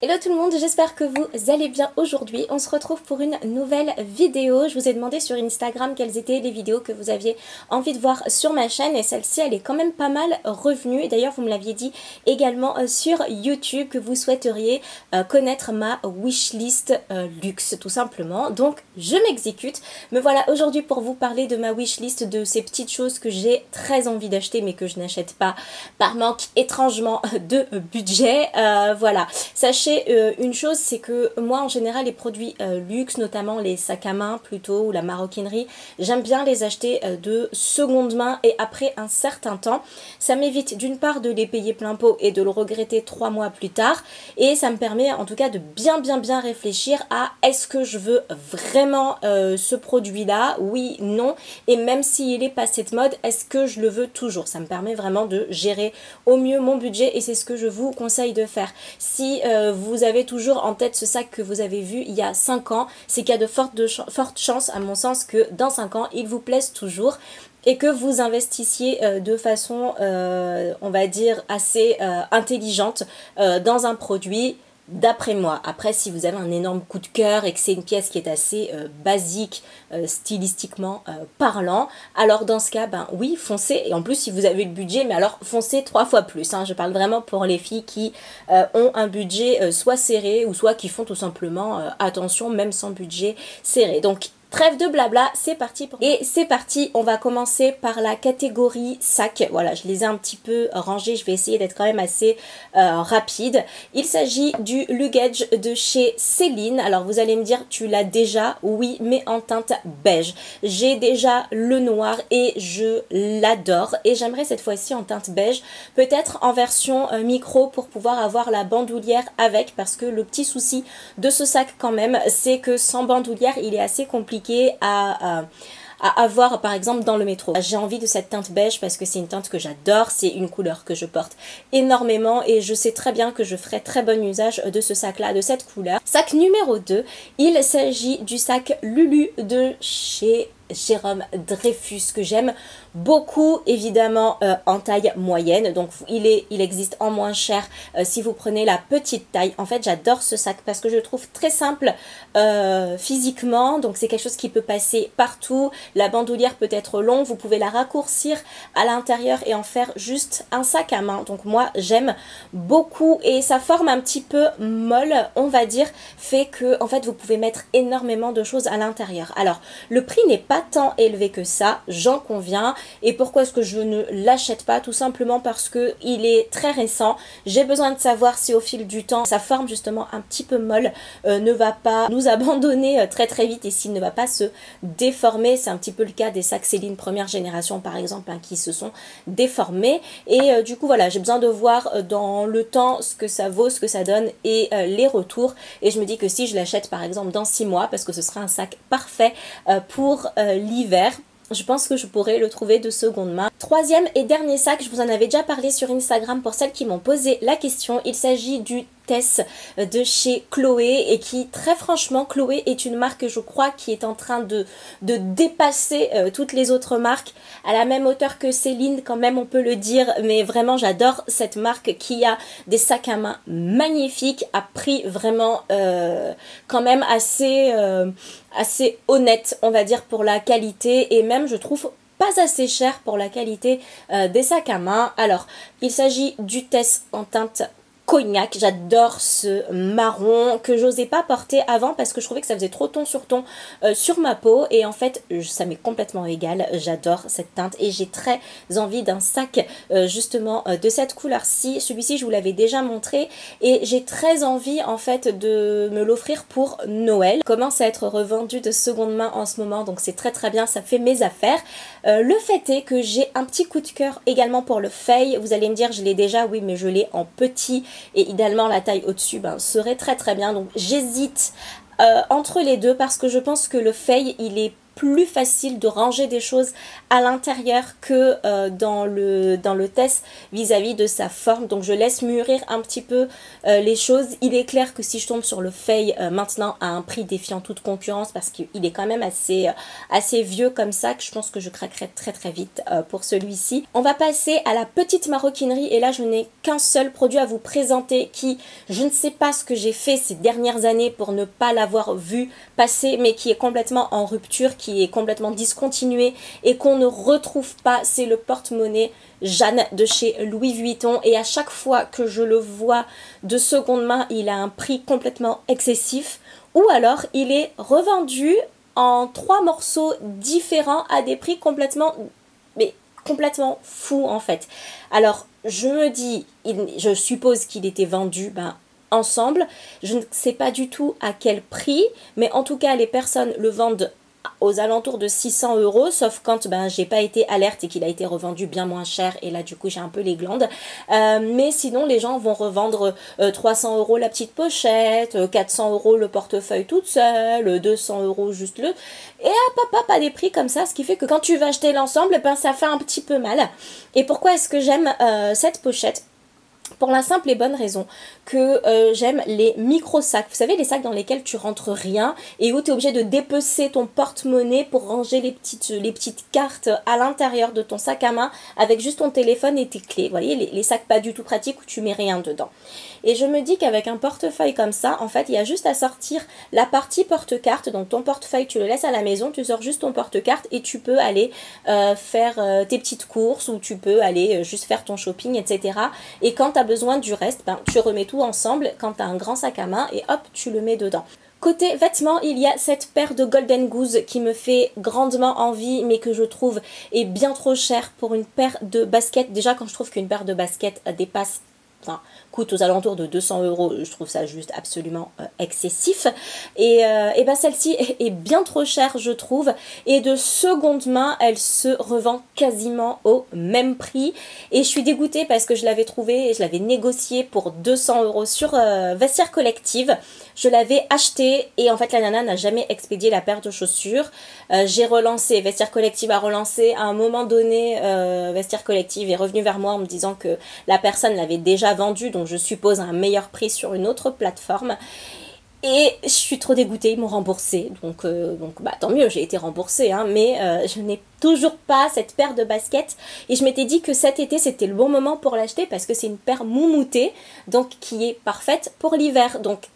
Hello tout le monde, j'espère que vous allez bien aujourd'hui. On se retrouve pour une nouvelle vidéo. Je vous ai demandé sur Instagram quelles étaient les vidéos que vous aviez envie de voir sur ma chaîne et celle-ci elle est quand même pas mal revenue. Et d'ailleurs vous me l'aviez dit également sur YouTube que vous souhaiteriez connaître ma wishlist luxe tout simplement. Donc je m'exécute. Me voilà aujourd'hui pour vous parler de ma wishlist, de ces petites choses que j'ai très envie d'acheter mais que je n'achète pas par manque étrangement de budget. Voilà, sachez une chose, c'est que moi en général les produits luxe, notamment les sacs à main plutôt ou la maroquinerie, j'aime bien les acheter de seconde main et après un certain temps. Ça m'évite d'une part de les payer plein pot et de le regretter 3 mois plus tard, et ça me permet en tout cas de bien réfléchir à est-ce que je veux vraiment ce produit là, oui, non, et même s'il est passé de mode, est-ce que je le veux toujours. Ça me permet vraiment de gérer au mieux mon budget et c'est ce que je vous conseille de faire. Si vous avez toujours en tête ce sac que vous avez vu il y a 5 ans, c'est qu'il y a de fortes chances à mon sens que dans 5 ans il vous plaise toujours et que vous investissiez de façon on va dire assez intelligente dans un produit. D'après moi, après si vous avez un énorme coup de cœur et que c'est une pièce qui est assez basique, stylistiquement parlant, alors dans ce cas, ben oui, foncez, et en plus si vous avez le budget, mais alors foncez 3 fois plus, hein. Je parle vraiment pour les filles qui ont un budget soit serré ou soit qui font tout simplement attention même sans budget serré. Donc trêve de blabla, c'est parti et c'est parti, on va commencer par la catégorie sac. Voilà, je les ai un petit peu rangés, je vais essayer d'être quand même assez rapide. Il s'agit du luggage de chez Céline. Alors vous allez me dire, tu l'as déjà? Oui, mais en teinte beige. J'ai déjà le noir et je l'adore. Et j'aimerais cette fois-ci en teinte beige, peut-être en version micro pour pouvoir avoir la bandoulière avec, parce que le petit souci de ce sac quand même, c'est que sans bandoulière, il est assez compliqué à avoir par exemple dans le métro. J'ai envie de cette teinte beige parce que c'est une teinte que j'adore, c'est une couleur que je porte énormément et je sais très bien que je ferai très bon usage de ce sac là, de cette couleur. Sac numéro 2, il s'agit du sac Lulu de chez Jérôme Dreyfus que j'aime beaucoup, évidemment en taille moyenne, donc il existe en moins cher si vous prenez la petite taille. En fait j'adore ce sac parce que je le trouve très simple physiquement, donc c'est quelque chose qui peut passer partout. La bandoulière peut être longue, vous pouvez la raccourcir à l'intérieur et en faire juste un sac à main, donc moi j'aime beaucoup et sa forme un petit peu molle on va dire fait que en fait vous pouvez mettre énormément de choses à l'intérieur. Alors le prix n'est pas tant élevé que ça, j'en conviens. Et pourquoi est-ce que je ne l'achète pas? Tout simplement parce que il est très récent. J'ai besoin de savoir si au fil du temps sa forme justement un petit peu molle ne va pas nous abandonner très vite et s'il ne va pas se déformer. C'est un petit peu le cas des sacs Céline première génération par exemple qui se sont déformés et du coup voilà, j'ai besoin de voir dans le temps ce que ça vaut, ce que ça donne et les retours, et je me dis que si je l'achète par exemple dans 6 mois, parce que ce sera un sac parfait pour l'hiver, je pense que je pourrais le trouver de seconde main. Troisième et dernier sac, je vous en avais déjà parlé sur Instagram pour celles qui m'ont posé la question. Il s'agit du Tess de chez Chloé et qui, très franchement, Chloé est une marque, je crois, qui est en train de dépasser toutes les autres marques à la même hauteur que Céline, quand même on peut le dire, mais vraiment j'adore cette marque qui a des sacs à main magnifiques à prix vraiment quand même assez honnête, on va dire, pour la qualité, et même je trouve pas assez cher pour la qualité des sacs à main. Alors il s'agit du Tess en teinte cognac, j'adore ce marron que j'osais pas porter avant parce que je trouvais que ça faisait trop ton sur ma peau, et en fait ça m'est complètement égal, j'adore cette teinte et j'ai très envie d'un sac justement de cette couleur-ci. Celui-ci je vous l'avais déjà montré et j'ai très envie en fait de me l'offrir pour Noël. Il commence à être revendu de seconde main en ce moment, donc c'est très bien, ça fait mes affaires. Le fait est que j'ai un petit coup de cœur également pour le feuille. Vous allez me dire je l'ai déjà, oui mais je l'ai en petit et idéalement la taille au-dessus serait très bien, donc j'hésite entre les deux parce que je pense que le feuille il est plus facile de ranger des choses à l'intérieur que dans le test vis-à-vis de sa forme. Donc je laisse mûrir un petit peu les choses. Il est clair que si je tombe sur le Faye maintenant à un prix défiant toute concurrence, parce qu'il est quand même assez vieux comme ça, que je pense que je craquerai très très vite pour celui-ci. On va passer à la petite maroquinerie, et là je n'ai qu'un seul produit à vous présenter qui, je ne sais pas ce que j'ai fait ces dernières années pour ne pas l'avoir vu passer, mais qui est complètement en rupture, qui est complètement discontinué et qu'on ne retrouve pas. C'est le porte-monnaie Jeanne de chez Louis Vuitton, et à chaque fois que je le vois de seconde main, il a un prix complètement excessif, ou alors il est revendu en 3 morceaux différents à des prix complètement fous en fait. Alors je me dis, je suppose qu'il était vendu ensemble, je ne sais pas du tout à quel prix, mais en tout cas les personnes le vendent aux alentours de 600 €, sauf quand j'ai pas été alerte et qu'il a été revendu bien moins cher, et là du coup j'ai un peu les glandes. Mais sinon les gens vont revendre 300 € la petite pochette, 400 € le portefeuille toute seule, 200 € juste le... Et hop, à des prix comme ça, ce qui fait que quand tu vas acheter l'ensemble, ça fait un petit peu mal. Et pourquoi est-ce que j'aime cette pochette ? Pour la simple et bonne raison que j'aime les micro-sacs. Vous savez, les sacs dans lesquels tu rentres rien et où tu es obligé de dépecer ton porte-monnaie pour ranger les petites cartes à l'intérieur de ton sac à main avec juste ton téléphone et tes clés. Vous voyez, les sacs pas du tout pratiques où tu mets rien dedans. Et je me dis qu'avec un portefeuille comme ça, en fait, il y a juste à sortir la partie porte-carte. Donc ton portefeuille, tu le laisses à la maison, tu sors juste ton porte-carte et tu peux aller faire tes petites courses, ou tu peux aller juste faire ton shopping, etc. Et quand tu as besoin du reste, tu remets tout ensemble quand tu as un grand sac à main et hop, tu le mets dedans. Côté vêtements, il y a cette paire de Golden Goose qui me fait grandement envie, mais que je trouve est bien trop chère pour une paire de baskets. Déjà, quand je trouve qu'une paire de baskets coûte aux alentours de 200 €, je trouve ça juste absolument excessif. Et celle-ci est bien trop chère, je trouve. Et de seconde main, elle se revend quasiment au même prix. Et je suis dégoûtée parce que je l'avais trouvée et je l'avais négociée pour 200 € sur Vestiaire Collective. Je l'avais achetée et en fait la nana n'a jamais expédié la paire de chaussures. J'ai relancé, Vestiaire Collective a relancé. À un moment donné, Vestiaire Collective est revenu vers moi en me disant que la personne l'avait déjà vendue, donc je suppose à un meilleur prix sur une autre plateforme. Et je suis trop dégoûtée, ils m'ont remboursé, donc tant mieux, j'ai été remboursée, mais je n'ai toujours pas cette paire de baskets, et je m'étais dit que cet été c'était le bon moment pour l'acheter parce que c'est une paire moumoutée, donc qui est parfaite pour l'hiver. Donc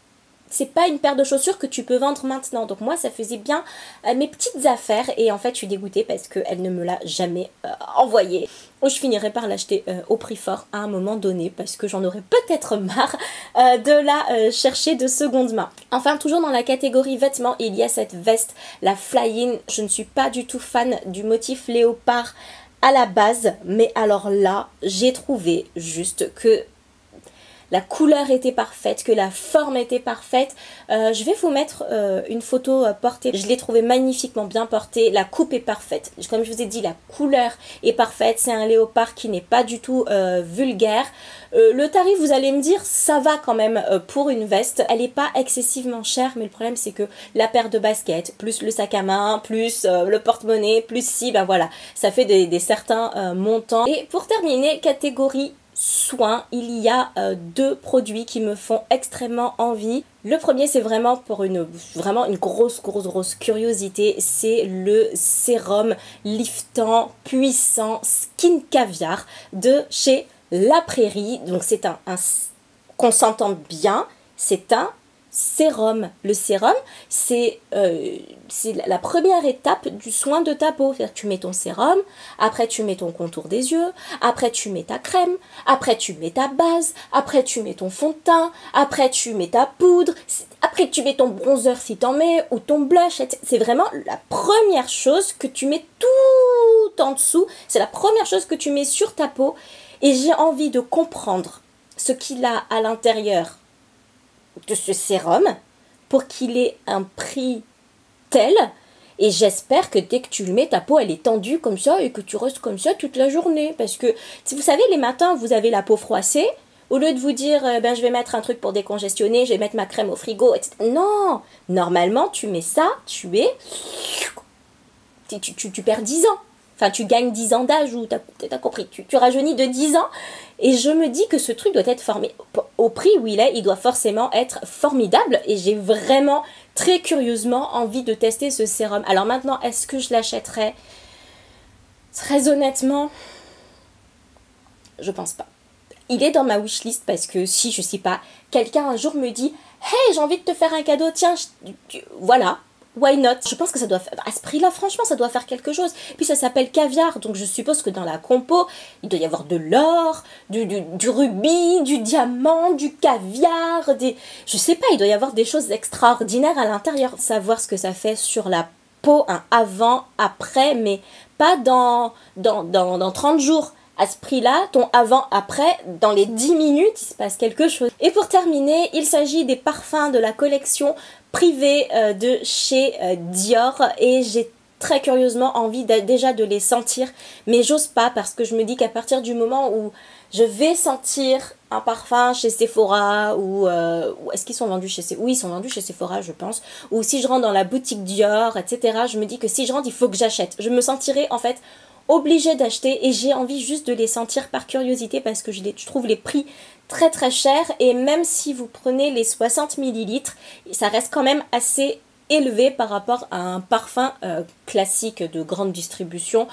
c'est pas une paire de chaussures que tu peux vendre maintenant. Donc moi, ça faisait bien mes petites affaires. Et en fait, je suis dégoûtée parce qu'elle ne me l'a jamais envoyée. Ou je finirai par l'acheter au prix fort à un moment donné, parce que j'en aurais peut-être marre de la chercher de seconde main. Enfin, toujours dans la catégorie vêtements, il y a cette veste, la Fly-In. Je ne suis pas du tout fan du motif léopard à la base. Mais alors là, j'ai trouvé juste que la couleur était parfaite, que la forme était parfaite. Je vais vous mettre une photo portée. Je l'ai trouvée magnifiquement bien portée. La coupe est parfaite. Comme je vous ai dit, la couleur est parfaite. C'est un léopard qui n'est pas du tout vulgaire. Le tarif, vous allez me dire, ça va quand même pour une veste. Elle n'est pas excessivement chère, mais le problème c'est que la paire de baskets, plus le sac à main, plus le porte-monnaie, plus voilà, ça fait des certains montants. Et pour terminer, catégorie soins, il y a 2 produits qui me font extrêmement envie. Le premier, c'est vraiment pour une grosse curiosité, c'est le sérum liftant puissant Skin Caviar de chez La Prairie. Donc c'est qu'on s'entende bien, c'est un sérum. Le sérum, c'est la première étape du soin de ta peau. C'est-à-dire que tu mets ton sérum, après tu mets ton contour des yeux, après tu mets ta crème, après tu mets ta base, après tu mets ton fond de teint, après tu mets ta poudre, après tu mets ton bronzer si t'en mets, ou ton blush. C'est vraiment la première chose que tu mets tout en dessous. C'est la première chose que tu mets sur ta peau. Et j'ai envie de comprendre ce qu'il a à l'intérieur de ce sérum pour qu'il ait un prix tel, et j'espère que dès que tu le mets, ta peau elle est tendue comme ça et que tu restes comme ça toute la journée, parce que si vous savez, les matins vous avez la peau froissée, au lieu de vous dire je vais mettre un truc pour décongestionner, je vais mettre ma crème au frigo, etc. Non, normalement tu mets ça, tu es tu perds 10 ans. Enfin, tu gagnes 10 ans d'âge, ou t'as compris, tu rajeunis de 10 ans. Et je me dis que ce truc doit être formé. Au prix où il doit forcément être formidable. Et j'ai vraiment, très curieusement, envie de tester ce sérum. Alors maintenant, est-ce que je l'achèterais? Très honnêtement, je pense pas. Il est dans ma wishlist parce que si, je sais pas, quelqu'un un jour me dit « Hey, j'ai envie de te faire un cadeau, tiens, voilà ». Why not? Je pense que ça doit faire, à ce prix-là, franchement, ça doit faire quelque chose. Puis ça s'appelle caviar, donc je suppose que dans la compo, il doit y avoir de l'or, du rubis, du diamant, du caviar, je sais pas, il doit y avoir des choses extraordinaires à l'intérieur. Savoir ce que ça fait sur la peau, un avant, après, mais pas dans 30 jours. À ce prix-là, ton avant-après, dans les 10 minutes, il se passe quelque chose. Et pour terminer, il s'agit des parfums de la collection privée de chez Dior. Et j'ai très curieusement envie déjà de les sentir. Mais j'ose pas parce que je me dis qu'à partir du moment où je vais sentir un parfum chez Sephora ou est-ce qu'ils sont vendus chez Sephora? Oui, ils sont vendus chez Sephora, je pense. Ou si je rentre dans la boutique Dior, etc. Je me dis que si je rentre, il faut que j'achète. Je me sentirai en fait obligée d'acheter et j'ai envie juste de les sentir par curiosité parce que je trouve les prix très très chers et même si vous prenez les 60 ml, ça reste quand même assez élevé par rapport à un parfum classique de grande distribution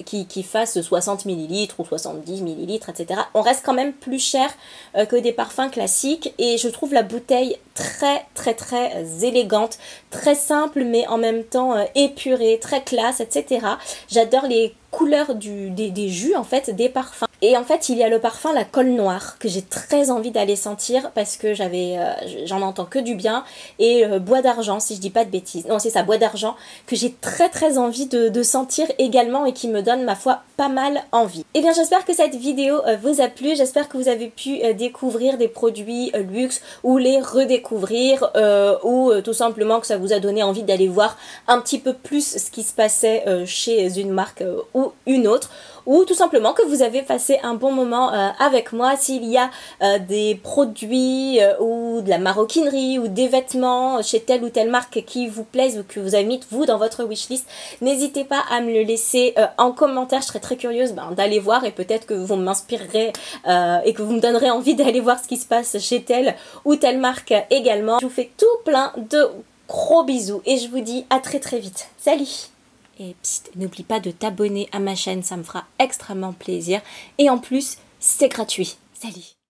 qui fasse 60 ml ou 70 ml, etc. On reste quand même plus cher que des parfums classiques et je trouve la bouteille très très très élégante, très simple mais en même temps épurée, très classe, etc. J'adore les couleurs des jus en fait, des parfums. Et en fait il y a le parfum la colle noire que j'ai très envie d'aller sentir parce que j'en entends que du bien et bois d'argent si je dis pas de bêtises, non c'est ça, bois d'argent que j'ai très très envie de sentir également et qui me donne ma foi pas mal envie. Et bien j'espère que cette vidéo vous a plu, j'espère que vous avez pu découvrir des produits luxe ou les redécouvrir ou tout simplement que ça vous a donné envie d'aller voir un petit peu plus ce qui se passait chez une marque ou une autre, ou tout simplement que vous avez passé un bon moment avec moi. S'il y a des produits ou de la maroquinerie ou des vêtements chez telle ou telle marque qui vous plaisent ou que vous avez mis vous dans votre wishlist, n'hésitez pas à me le laisser en commentaire. Je serais très curieuse d'aller voir et peut-être que vous m'inspirerez et que vous me donnerez envie d'aller voir ce qui se passe chez telle ou telle marque également. Je vous fais tout plein de gros bisous et je vous dis à très très vite. Salut! Et n'oublie pas de t'abonner à ma chaîne, ça me fera extrêmement plaisir. Et en plus, c'est gratuit. Salut!